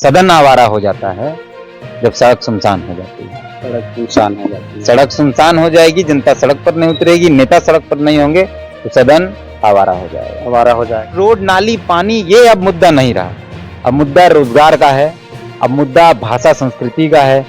सदन आवारा हो जाता है जब सड़क सुनसान हो जाती है। सड़क सुनसान हो जाती है। सड़क सुनसान हो जाएगी, जनता सड़क पर नहीं उतरेगी, नेता सड़क पर नहीं होंगे तो सदन आवारा हो जाएगा। आवारा हो जाएगा। रोड, नाली, पानी ये अब मुद्दा नहीं रहा। अब मुद्दा रोजगार का है, अब मुद्दा भाषा संस्कृति का है।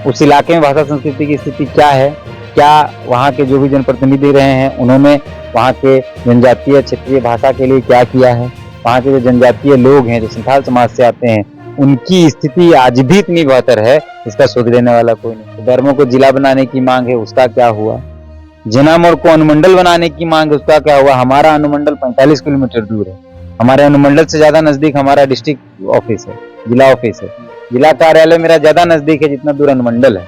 उस इलाके में भाषा संस्कृति की स्थिति क्या है, क्या वहाँ के जो भी जनप्रतिनिधि रहे हैं उन्होंने वहाँ के जनजातीय क्षेत्रीय भाषा के लिए क्या किया है, वहाँ के जो जनजातीय लोग हैं जो संथाल समाज से आते हैं उनकी स्थिति आज भी इतनी बेहतर है, इसका शोध लेने वाला कोई नहीं। तो धर्मों को जिला बनाने की मांग है, उसका क्या हुआ? जिनामोड़ को अनुमंडल बनाने की मांग है, उसका क्या हुआ? हमारा अनुमंडल 45 किलोमीटर दूर है। हमारे अनुमंडल से ज्यादा नजदीक हमारा डिस्ट्रिक्ट ऑफिस है, जिला ऑफिस है। जिला कार्यालय मेरा ज्यादा नजदीक है जितना दूर अनुमंडल है।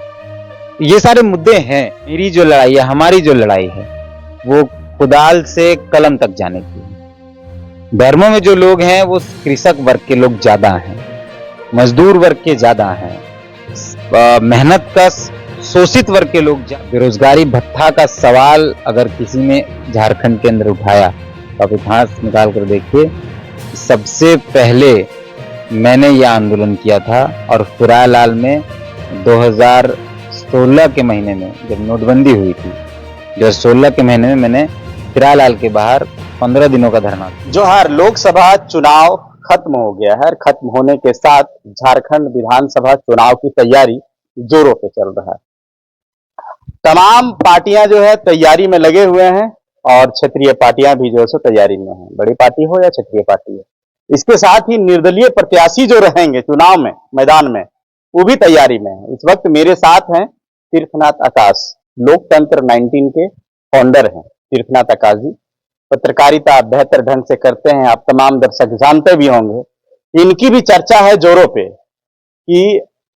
ये सारे मुद्दे हैं। मेरी जो लड़ाई है, हमारी जो लड़ाई है, वो कुदाल से कलम तक जाने की है। धर्मों में जो लोग हैं वो कृषक वर्ग के लोग ज्यादा हैं, मजदूर वर्ग के ज्यादा हैं, मेहनत का शोषित वर्ग के लोग। बेरोजगारी भत्ता का सवाल अगर किसी ने झारखंड के अंदर उठाया तो आप इतिहास निकाल कर देखिए, सबसे पहले मैंने यह आंदोलन किया था। और फिरालाल में 2016 के महीने में जब नोटबंदी हुई थी, 2016 के महीने में मैंने फिरालाल के बाहर 15 दिनों का धरना। जोहार, लोकसभा चुनाव खत्म हो गया है। खत्म होने के साथ झारखंड विधानसभा चुनाव की तैयारी जोरों पे चल रहा है। तमाम पार्टियां जो है तैयारी में लगे हुए हैं और क्षेत्रीय पार्टियां भी जो है सो तैयारी में हैं, बड़ी पार्टी हो या क्षेत्रीय पार्टी हो। इसके साथ ही निर्दलीय प्रत्याशी जो रहेंगे चुनाव में मैदान में, वो भी तैयारी में है। इस वक्त मेरे साथ हैं तीर्थनाथ आकाश, लोकतंत्र 19 के फाउंडर हैं तीर्थनाथ आकाश जी। पत्रकारिता बेहतर ढंग से करते हैं, आप तमाम दर्शक जानते भी होंगे। इनकी भी चर्चा है जोरों पे कि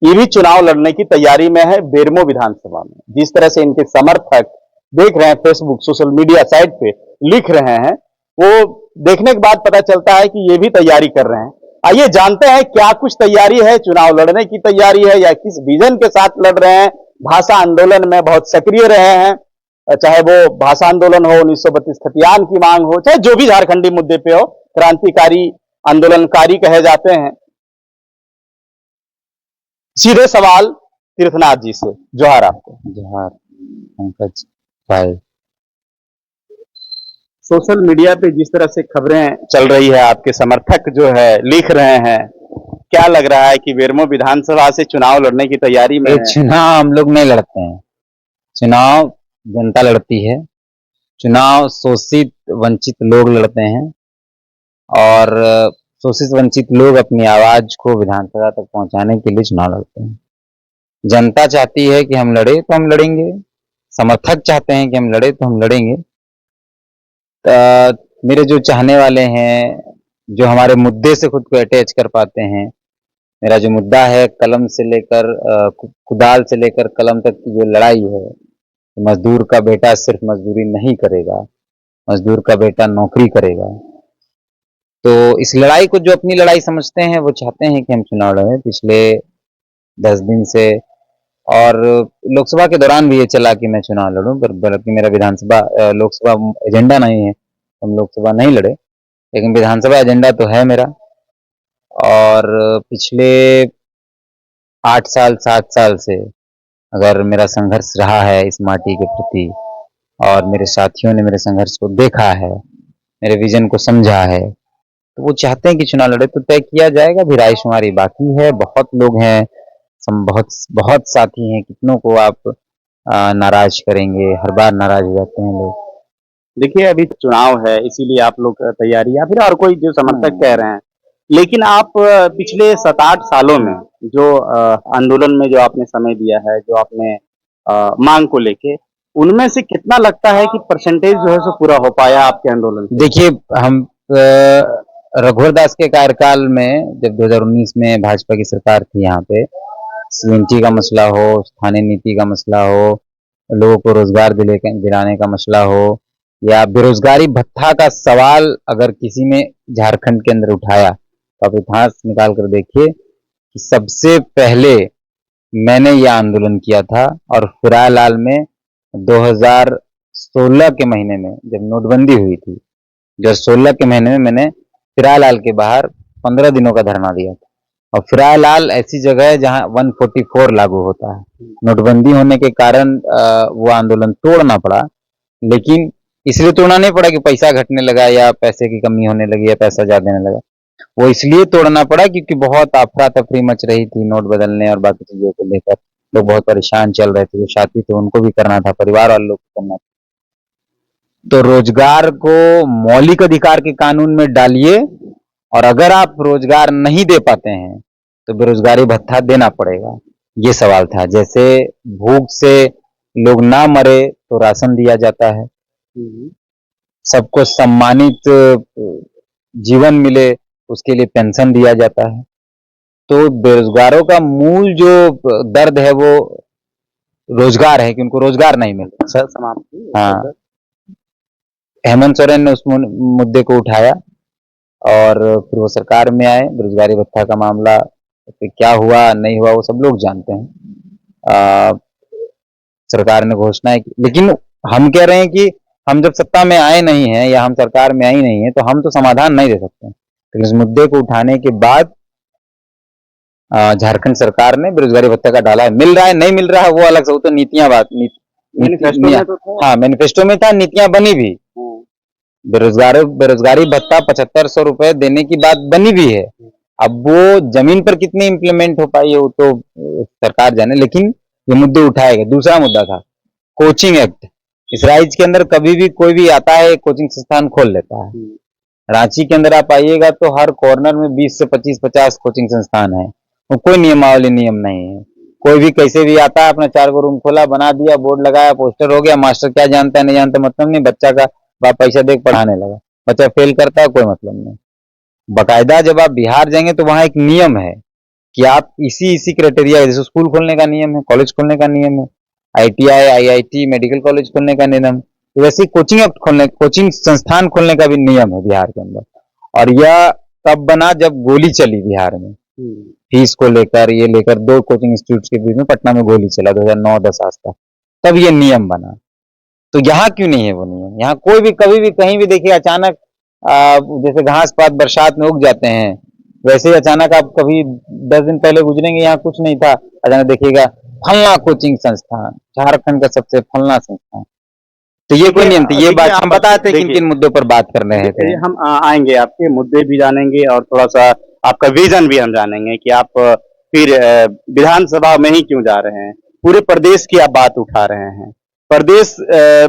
ये भी चुनाव लड़ने की तैयारी में है बेरमो विधानसभा में। जिस तरह से इनके समर्थक देख रहे हैं, फेसबुक सोशल मीडिया साइट पे लिख रहे हैं, वो देखने के बाद पता चलता है कि ये भी तैयारी कर रहे हैं। आइए जानते हैं क्या कुछ तैयारी है, चुनाव लड़ने की तैयारी है या किस विजन के साथ लड़ रहे हैं। भाषा आंदोलन में बहुत सक्रिय रहे हैं, चाहे वो भाषा आंदोलन हो, 1932 खतियान की मांग हो, चाहे जो भी झारखंडी मुद्दे पे हो, क्रांतिकारी आंदोलनकारी कहे जाते हैं। सीधे सवाल तीर्थनाथ जी से। जोहार आपको। जोहार पंकज भाई। सोशल मीडिया पे जिस तरह से खबरें चल रही है, आपके समर्थक जो है लिख रहे हैं, क्या लग रहा है कि बेरमो विधानसभा से चुनाव लड़ने की तैयारी में है? चुनाव हम लोग नहीं लड़ते हैं, चुनाव जनता लड़ती है। चुनाव शोषित वंचित लोग लड़ते हैं और शोषित वंचित लोग अपनी आवाज को विधानसभा तक पहुंचाने के लिए चुनाव लड़ते हैं। जनता चाहती है कि हम लड़े तो हम लड़ेंगे, समर्थक चाहते हैं कि हम लड़े तो हम लड़ेंगे। मेरे जो चाहने वाले हैं, जो हमारे मुद्दे से खुद को अटैच कर पाते हैं, मेरा जो मुद्दा है कलम से लेकर कुदाल से लेकर कलम तक की जो लड़ाई है, मजदूर का बेटा सिर्फ मजदूरी नहीं करेगा, मजदूर का बेटा नौकरी करेगा। तो इस लड़ाई को जो अपनी लड़ाई समझते हैं वो चाहते हैं कि हम चुनाव लड़ें। पिछले 10 दिन से और लोकसभा के दौरान भी ये चला कि मैं चुनाव लड़ूं, बल्कि मेरा विधानसभा लोकसभा एजेंडा नहीं है, हम लोकसभा नहीं लड़े, लेकिन विधानसभा एजेंडा तो है मेरा। और पिछले 8 साल 7 साल से अगर मेरा संघर्ष रहा है इस माटी के प्रति और मेरे साथियों ने मेरे संघर्ष को देखा है, मेरे विजन को समझा है, तो वो चाहते हैं कि चुनाव लड़े। तो तय किया जाएगा, भी रायशुमारी बाकी है। बहुत लोग हैं, बहुत बहुत साथी हैं, कितनों को आप नाराज करेंगे, हर बार नाराज हो जाते हैं लोग। देखिए अभी चुनाव है इसीलिए आप लोग तैयारी, या फिर और कोई जो समर्थक कह रहे हैं, लेकिन आप पिछले 7-8 सालों में जो आंदोलन में जो आपने समय दिया है, जो आपने मांग को लेके, उनमें से कितना लगता है कि परसेंटेज जो है सो पूरा हो पाया आपके आंदोलन? देखिए, हम रघुवर दास के कार्यकाल में जब 2019 में भाजपा की सरकार थी, यहाँ पे सीएनटी का मसला हो, स्थानीय नीति का मसला हो, लोगों को रोजगार दिलाने का मसला हो, या बेरोजगारी भत्ता का सवाल अगर किसी ने झारखंड के अंदर उठाया तो आप इतिहास निकाल कर देखिए कि सबसे पहले मैंने यह आंदोलन किया था। और फिरालाल में 2016 के महीने में जब नोटबंदी हुई थी, 2016 के महीने में मैंने फिरालाल के बाहर 15 दिनों का धरना दिया था। और फिलहाल ऐसी जगह है जहां 144 लागू होता है। नोटबंदी होने के कारण वो आंदोलन तोड़ना पड़ा, लेकिन इसलिए तोड़ना नहीं पड़ा कि पैसा घटने लगा या पैसे की कमी होने लगी या पैसा ज्यादा देने लगा। वो इसलिए तोड़ना पड़ा क्योंकि बहुत अफरा तफरी मच रही थी नोट बदलने और बाकी चीजों को लेकर। लोग बहुत परेशान चल रहे थे, जो साथी थे उनको भी करना था, परिवार वाले लोग को करना था। तो रोजगार को मौलिक अधिकार के कानून में डालिए, और अगर आप रोजगार नहीं दे पाते हैं तो बेरोजगारी भत्ता देना पड़ेगा। ये सवाल था। जैसे भूख से लोग ना मरे तो राशन दिया जाता है, सबको सम्मानित जीवन मिले उसके लिए पेंशन दिया जाता है। तो बेरोजगारों का मूल जो दर्द है वो रोजगार है कि उनको रोजगार नहीं मिल रहा। सर समाप्ति। हाँ, हेमंत सोरेन ने उस मुद्दे को उठाया और फिर वो सरकार में आए। बेरोजगारी भत्ता का मामला फिर क्या हुआ नहीं हुआ वो सब लोग जानते हैं। सरकार ने घोषणाएं की, लेकिन हम कह रहे हैं कि हम जब सत्ता में आए नहीं हैं या हम सरकार में आई नहीं है तो हम तो समाधान नहीं दे सकते। लेकिन इस मुद्दे को उठाने के बाद झारखंड सरकार ने बेरोजगारी भत्ता का डाला है। मिल रहा है नहीं मिल रहा है वो अलग से, वो तो नीतियां हाँ मैनिफेस्टो में था, नीतियां बनी भी। बेरोजगारी भत्ता 7500 रुपए देने की बात बनी भी है। अब वो जमीन पर कितनी इम्प्लीमेंट हो पाई है वो तो सरकार जाने, लेकिन ये मुद्दे उठाए गए। दूसरा मुद्दा था कोचिंग एक्ट। इस राज्य के अंदर कभी भी कोई भी आता है कोचिंग संस्थान खोल लेता है। रांची के अंदर आप आइएगा तो हर कॉर्नर में 20 से 25-50 कोचिंग संस्थान है, वो कोई नियमावली नियम नहीं है। कोई भी कैसे भी आता है, अपना 4 रूम खोला, बना दिया, बोर्ड लगाया, पोस्टर हो गया, मास्टर क्या जानता है नहीं जानता मतलब नहीं, बच्चा का बाप पैसा दे पढ़ाने लगा, बच्चा फेल करता है कोई मतलब नहीं। बकायदा जब आप बिहार जाएंगे तो वहां एक नियम है कि आप इसी क्राइटेरिया, जैसे स्कूल खोलने का नियम है, कॉलेज खोलने का नियम है, ITI, IIT, मेडिकल कॉलेज खोलने का नियम, तो वैसे कोचिंग खोलने, कोचिंग संस्थान खोलने का भी नियम है बिहार के अंदर। और यह तब बना जब गोली चली बिहार में, फीस को लेकर, ये लेकर 2 कोचिंग इंस्टीट्यूट के बीच में पटना में गोली चला 2009-10 आसपास, तब ये नियम बना। तो यहाँ क्यों नहीं है वो नियम? यहाँ कोई भी कभी भी कहीं भी देखिए अचानक जैसे घास पात बरसात में उग जाते हैं, वैसे ही अचानक आप कभी 10 दिन पहले गुजरेंगे यहाँ कुछ नहीं था, अचानक देखिएगा फलना कोचिंग संस्थान, झारखंड का सबसे फलना संस्थान। तो ये कोई नियम थी, ये बात हम बताते हैं किन मुद्दों पर बात कर रहे थे। हम आएंगे, आपके मुद्दे भी जानेंगे और थोड़ा सा आपका विजन भी हम जानेंगे कि आप फिर विधानसभा में ही क्यों जा रहे हैं। पूरे प्रदेश की आप बात उठा रहे हैं, प्रदेश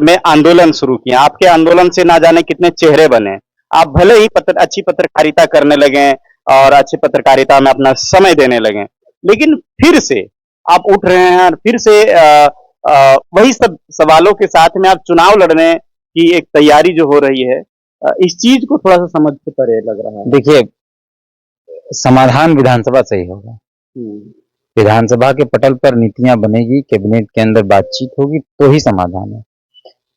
में आंदोलन शुरू किए, आपके आंदोलन से ना जाने कितने चेहरे बने। आप भले ही अच्छी पत्रकारिता करने लगे और अच्छी पत्रकारिता में अपना समय देने लगे, लेकिन फिर से आप उठ रहे हैं और फिर से वही सब सवालों के साथ में आप चुनाव लड़ने की एक तैयारी जो हो रही है, इस चीज को थोड़ा सा समझ से परे लग रहा है। देखिए, समाधान विधानसभा से ही होगा। विधानसभा के पटल पर नीतियां बनेगी, कैबिनेट के अंदर बातचीत होगी तो ही समाधान है।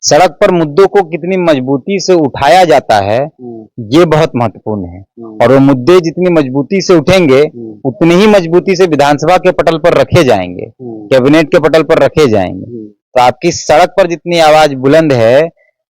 सड़क पर मुद्दों को कितनी मजबूती से उठाया जाता है ये बहुत महत्वपूर्ण है, और वो मुद्दे जितनी मजबूती से उठेंगे उतनी ही मजबूती से विधानसभा के पटल पर रखे जाएंगे, कैबिनेट के पटल पर रखे जाएंगे। तो आपकी सड़क पर जितनी आवाज बुलंद है,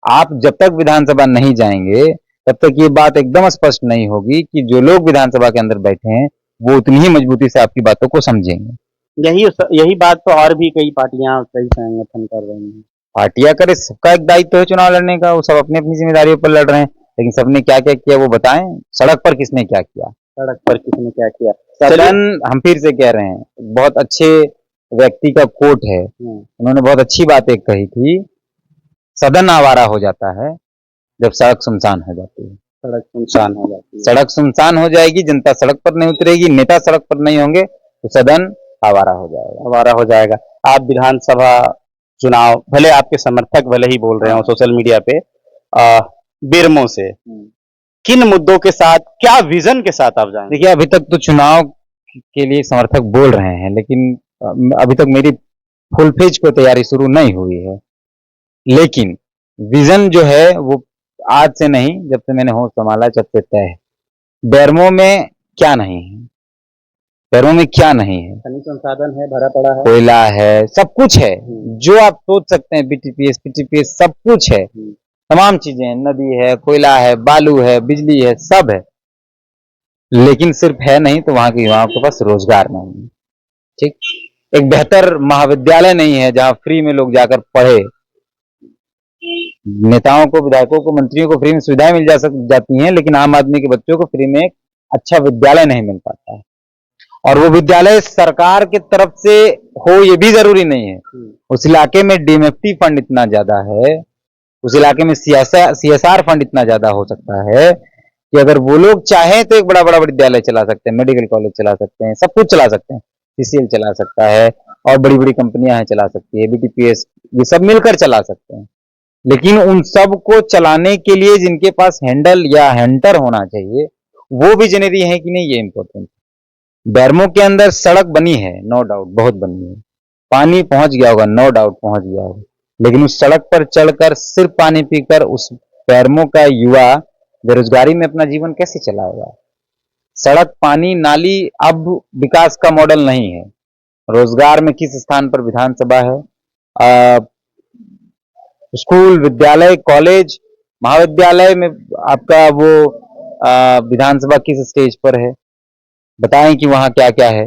आप जब तक विधानसभा नहीं जाएंगे तब तक ये बात एकदम स्पष्ट नहीं होगी कि जो लोग विधानसभा के अंदर बैठे हैं वो उतनी ही मजबूती से आपकी बातों को समझेंगे। यही बात तो और भी कई पार्टियां, कई संगठन कर रही हैं। पार्टियां करे, सबका एक दायित्व है चुनाव लड़ने का, वो सब अपनी अपनी जिम्मेदारियों पर लड़ रहे हैं, लेकिन सबने क्या क्या किया वो बताएं। सड़क पर किसने क्या किया, सड़क पर किसने क्या किया। सदन, हम फिर से कह रहे हैं, बहुत अच्छे व्यक्ति का कोट है, उन्होंने बहुत अच्छी बात एक कही थी, सदन आवारा हो जाता है जब सड़क सुनसान हो जाती है। सड़क सुनसान हो जाती है, सड़क सुनसान हो जाएगी, जनता सड़क पर नहीं उतरेगी, नेता सड़क पर नहीं होंगे तो सदन आवारा हो जाएगा, आवारा हो जाएगा। आप विधानसभा चुनाव, भले आपके समर्थक भले ही बोल रहे हो सोशल मीडिया पे बेरमो से, किन मुद्दों के साथ, क्या विजन के साथ आप जाएंगे? देखिए, अभी तक तो चुनाव के लिए समर्थक बोल रहे हैं, लेकिन अभी तक मेरी फुल फेज को तैयारी शुरू नहीं हुई है। लेकिन विजन जो है वो आज से नहीं, जब से मैंने होश संभाला तब से तय है। बेरमो में क्या नहीं है, बेरमो में क्या नहीं है? खनिज संसाधन है, भरा पड़ा है, कोयला है, सब कुछ है जो आप सोच सकते हैं, BTPS, PTPS सब कुछ है, तमाम चीजें हैं, नदी है, कोयला है, बालू है, बिजली है, सब है। लेकिन सिर्फ है नहीं तो वहां के युवाओं के पास रोजगार नहीं है। ठीक, एक बेहतर महाविद्यालय नहीं है जहां फ्री में लोग जाकर पढ़े। नेताओं को, विधायकों को, मंत्रियों को फ्री में सुविधाएं मिल जाती हैं, लेकिन आम आदमी के बच्चों को फ्री में एक अच्छा विद्यालय नहीं मिल पाता है। और वो विद्यालय सरकार की तरफ से हो ये भी जरूरी नहीं है। उस इलाके में डीएमएफटी फंड इतना ज्यादा है, उस इलाके में सीएसआर फंड इतना ज्यादा हो सकता है कि अगर वो लोग चाहें तो एक बड़ा बड़ा विद्यालय चला सकते हैं, मेडिकल कॉलेज चला सकते हैं, सब कुछ चला सकते हैं, सीसीएल चला सकता है, और बड़ी बड़ी कंपनियां हैं चला सकती है, बीटीपीएस, ये सब मिलकर चला सकते हैं। लेकिन उन सब को चलाने के लिए जिनके पास हैंडल या हैंटर होना चाहिए, वो विजनरी है कि नहीं, ये इंपॉर्टेंट। बैरमो के अंदर सड़क बनी है, नो डाउट, बहुत बनी है, पानी पहुंच गया होगा, नो डाउट पहुंच गया होगा, लेकिन उस सड़क पर चढ़कर सिर्फ पानी पीकर उस बैरमो का युवा बेरोजगारी में अपना जीवन कैसे चलाएगा? सड़क, पानी, नाली अब विकास का मॉडल नहीं है। रोजगार में किस स्थान पर विधानसभा है? स्कूल, विद्यालय, कॉलेज, महाविद्यालय में आपका वो विधानसभा किस स्टेज पर है? बताएं कि वहां क्या क्या है।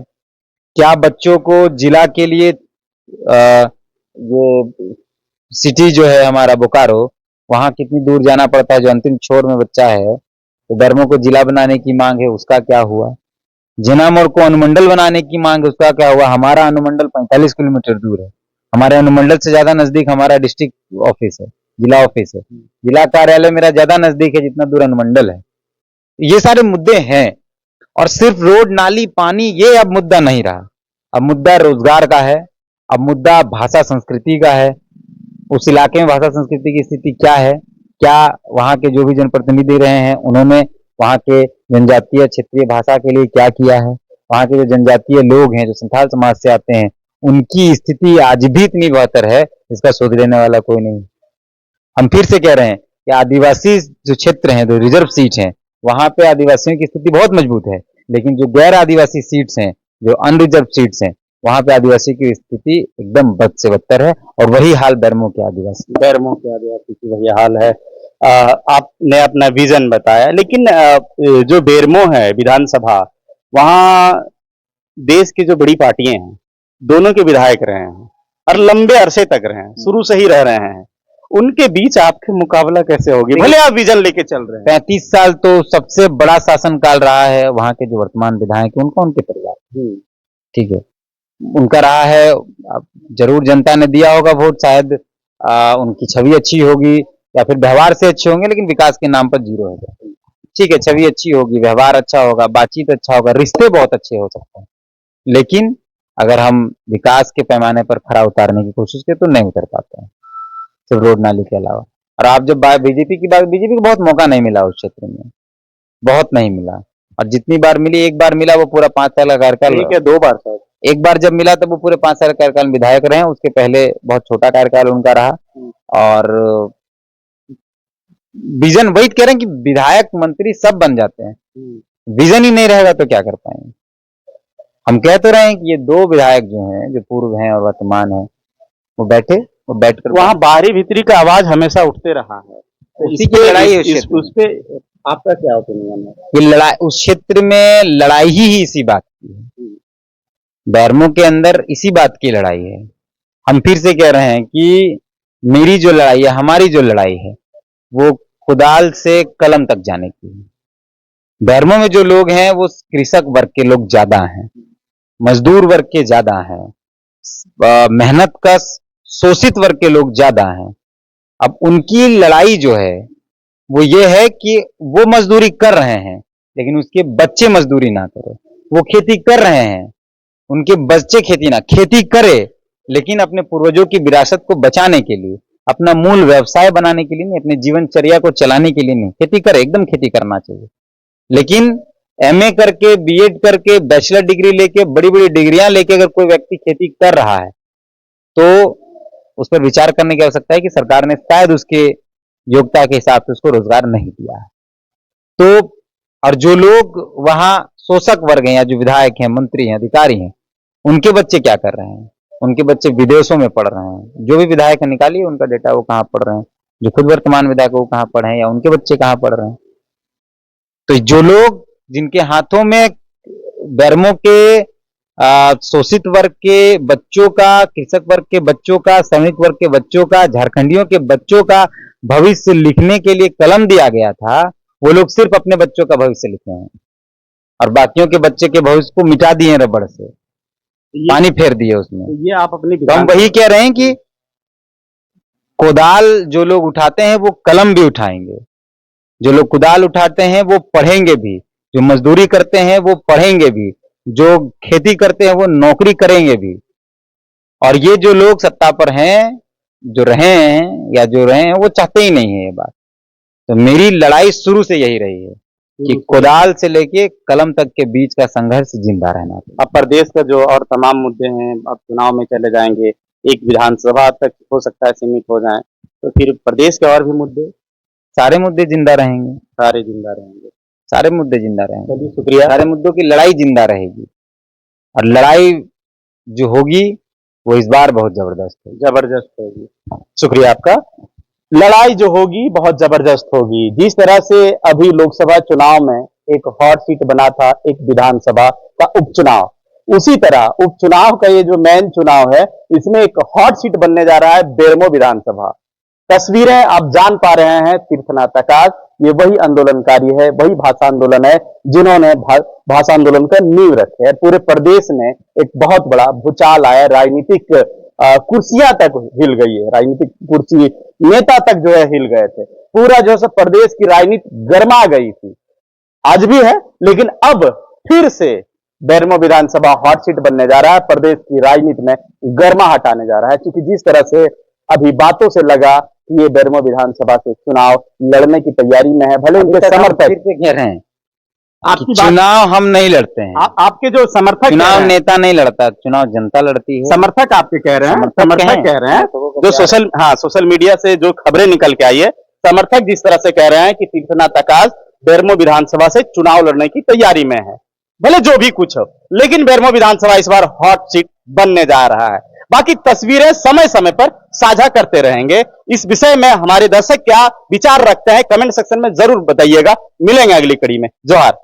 क्या बच्चों को जिला के लिए ये सिटी जो है हमारा बोकारो, वहां कितनी दूर जाना पड़ता है, जो अंतिम छोर में बच्चा है, तो बैरमो को जिला बनाने की मांग है, उसका क्या हुआ? जिनामोड़ को अनुमंडल बनाने की मांग है, उसका क्या हुआ? हमारा अनुमंडल 45 किलोमीटर दूर है, हमारे अनुमंडल से ज्यादा नजदीक हमारा डिस्ट्रिक्ट ऑफिस है, जिला ऑफिस है, जिला कार्यालय मेरा ज्यादा नजदीक है जितना दूर अनुमंडल है। ये सारे मुद्दे हैं, और सिर्फ रोड, नाली, पानी ये अब मुद्दा नहीं रहा। अब मुद्दा रोजगार का है, अब मुद्दा भाषा संस्कृति का है। उस इलाके में भाषा संस्कृति की स्थिति क्या है? क्या वहां के जो भी जनप्रतिनिधि रहे हैं उन्होंने वहां के जनजातीय क्षेत्रीय भाषा के लिए क्या किया है? वहां के जो जनजातीय लोग हैं, जो संथाल समाज से आते हैं, उनकी स्थिति आज भी इतनी बेहतर है, इसका शोध लेने वाला कोई नहीं। हम फिर से कह रहे हैं कि आदिवासी जो क्षेत्र हैं, जो रिजर्व सीट हैं, वहां पे आदिवासियों की स्थिति बहुत मजबूत है, लेकिन जो गैर आदिवासी सीट्स हैं, जो अनरिजर्व सीट्स हैं, वहां पे आदिवासी की स्थिति एकदम बद से बदतर है। और वही हाल बैरमो के आदिवासी की वही हाल है। आपने अपना विजन बताया, लेकिन जो बेरमो है विधानसभा, वहाँ देश की जो बड़ी पार्टियां हैं, दोनों के विधायक रहे हैं और लंबे अरसे तक रहे हैं, शुरू से ही रह रहे हैं, उनके बीच आपके मुकाबला कैसे होगी? भले आप विजन लेके चल रहे हैं। 35 साल तो सबसे बड़ा शासनकाल रहा है वहां के जो वर्तमान विधायक है उनका, उनके परिवार, ठीक है, उनका रहा है। जरूर जनता ने दिया होगा वोट, शायद उनकी छवि अच्छी होगी या फिर व्यवहार से अच्छे होंगे, लेकिन विकास के नाम पर जीरो है। ठीक है, छवि अच्छी होगी, व्यवहार अच्छा होगा, बातचीत अच्छा होगा, रिश्ते बहुत अच्छे हो सकते हैं, लेकिन अगर हम विकास के पैमाने पर खरा उतारने की कोशिश करें तो नहीं उतर पाते हैं, सिर्फ रोड नाली के अलावा। और आप जब बीजेपी की बात, बीजेपी को बहुत मौका नहीं मिला उस क्षेत्र में, बहुत नहीं मिला, और जितनी बार मिली, एक बार मिला वो पूरा 5 साल का कार्यकाल, ठीक है, 2 बार शायद, एक बार जब मिला तब वो पूरे 5 साल कार्यकाल में विधायक रहे, उसके पहले बहुत छोटा कार्यकाल उनका रहा। और विजन, वही कह रहे हैं कि विधायक मंत्री सब बन जाते हैं, विजन ही नहीं रहेगा तो क्या कर पाएंगे? हम कह तो रहे हैं कि ये 2 विधायक जो हैं, जो पूर्व हैं और वर्तमान हैं, वो बैठकर वहाँ बाहरी भीतरी का आवाज हमेशा उठते रहा है, उसी की लड़ाई है। उस पे आपका क्या ओपिनियन है? ये लड़ाई उस क्षेत्र में लड़ाई ही इसी बात की है, बैरमो के अंदर इसी बात की लड़ाई है। हम फिर से कह रहे हैं कि मेरी जो लड़ाई है, हमारी जो लड़ाई है, वो कुदाल से कलम तक जाने की है। बैरमो में जो लोग हैं वो कृषक वर्ग के लोग ज्यादा हैं, मजदूर वर्ग के ज्यादा हैं, मेहनत का शोषित वर्ग के लोग ज्यादा हैं। अब उनकी लड़ाई जो है वो ये है कि वो मजदूरी कर रहे हैं, लेकिन उसके बच्चे मजदूरी ना करें। वो खेती कर रहे हैं, उनके बच्चे खेती करे, लेकिन अपने पूर्वजों की विरासत को बचाने के लिए, अपना मूल व्यवसाय बनाने के लिए नहीं, अपने जीवनचर्या को चलाने के लिए नहीं, खेती करे, एकदम खेती करना चाहिए। लेकिन एमए करके, बीएड करके, बैचलर डिग्री लेके, बड़ी बड़ी डिग्रियां लेके अगर कोई व्यक्ति खेती कर रहा है तो उस पर विचार करने की आवश्यकता है कि सरकार ने शायद उसके योग्यता के हिसाब से उसको रोजगार नहीं दिया है। तो और जो लोग वहां शोषक वर्ग हैं, या जो विधायक हैं, मंत्री हैं, अधिकारी हैं, उनके बच्चे क्या कर रहे हैं? उनके बच्चे विदेशों में पढ़ रहे हैं। जो भी विधायक है, निकालिए उनका डेटा, वो कहाँ पढ़ रहे हैं, जो खुद वर्तमान विधायक वो कहाँ पढ़े हैं, या उनके बच्चे कहाँ पढ़ रहे हैं। तो जो लोग जिनके हाथों में बेरमो के शोषित वर्ग के बच्चों का, कृषक वर्ग के बच्चों का, श्रमिक वर्ग के बच्चों का, झारखंडियों के बच्चों का भविष्य लिखने के लिए कलम दिया गया था, वो लोग सिर्फ अपने बच्चों का भविष्य लिखे हैं और बाकियों के बच्चे के भविष्य को मिटा दिए रबड़ से, पानी फेर दिए उसमें। ये आप अपनी तो हम वही कह रहे हैं कि कुदाल जो लोग उठाते हैं वो कलम भी उठाएंगे, जो लोग कुदाल उठाते हैं वो पढ़ेंगे भी, जो मजदूरी करते हैं वो पढ़ेंगे भी, जो खेती करते हैं वो नौकरी करेंगे भी। और ये जो लोग सत्ता पर हैं, जो रहे हैं या जो रहे हैं, वो चाहते ही नहीं है ये बात। तो मेरी लड़ाई शुरू से यही रही है कि कुदाल से लेके कलम तक के बीच का संघर्ष जिंदा रहना। अब प्रदेश का जो और तमाम मुद्दे हैं, अब चुनाव में चले जाएंगे, एक विधानसभा तक हो सकता है सीमित हो जाए, तो फिर प्रदेश के और भी मुद्दे सारे मुद्दे जिंदा रहेंगे, सारे जिंदा रहेंगे। सारे मुद्दे जिंदा रहेंगे। चलिए शुक्रिया। सारे मुद्दों की लड़ाई जिंदा रहेगी और लड़ाई जो होगी वो इस बार बहुत जबरदस्त होगी। शुक्रिया आपका। लड़ाई जो होगी बहुत जबरदस्त होगी। जिस तरह से अभी लोकसभा चुनाव में एक हॉट सीट बना था एक विधानसभा का उपचुनाव, उसी तरह उपचुनाव का ये जो मेन चुनाव है, इसमें एक हॉट सीट बनने जा रहा है बेरमो विधानसभा। तस्वीरें आप जान पा रहे हैं, तीर्थनाथ आकाश ये वही आंदोलनकारी है, वही भाषा आंदोलन है जिन्होंने भाषा आंदोलन का नींव रखे है। पूरे प्रदेश में एक बहुत बड़ा भूचाल आया, राजनीतिक कुर्सियां तक हिल गई है, राजनीतिक कुर्सी नेता तक जो है हिल गए थे। पूरा जो है प्रदेश की राजनीति गर्मा गई थी, आज भी है, लेकिन अब फिर से बेरमो विधानसभा हॉट सीट बनने जा रहा है, प्रदेश की राजनीति में गर्मा हटाने जा रहा है। क्योंकि जिस तरह से अभी बातों से लगा कि ये बेरमो विधानसभा से चुनाव लड़ने की तैयारी में है, भले उनके समर्थक कह रहे हैं आपकी चुनाव हम नहीं लड़ते हैं। आपके जो समर्थक चुनाव नेता नहीं लड़ता, चुनाव जनता लड़ती है। समर्थक आपके कह रहे हैं, समर्थक कह रहे हैं, जो सोशल मीडिया से जो खबरें निकल के आई है, समर्थक जिस तरह से कह रहे हैं कि तीर्थनाथ आकाश बेरमो विधानसभा से चुनाव लड़ने की तैयारी में है, भले जो भी कुछ हो, लेकिन बेरमो विधानसभा इस बार हॉट सीट बनने जा रहा है। बाकी तस्वीरें समय समय पर साझा करते रहेंगे। इस विषय में हमारे दर्शक क्या विचार रखते हैं, कमेंट सेक्शन में जरूर बताइएगा। मिलेंगे अगली कड़ी में। जोहार।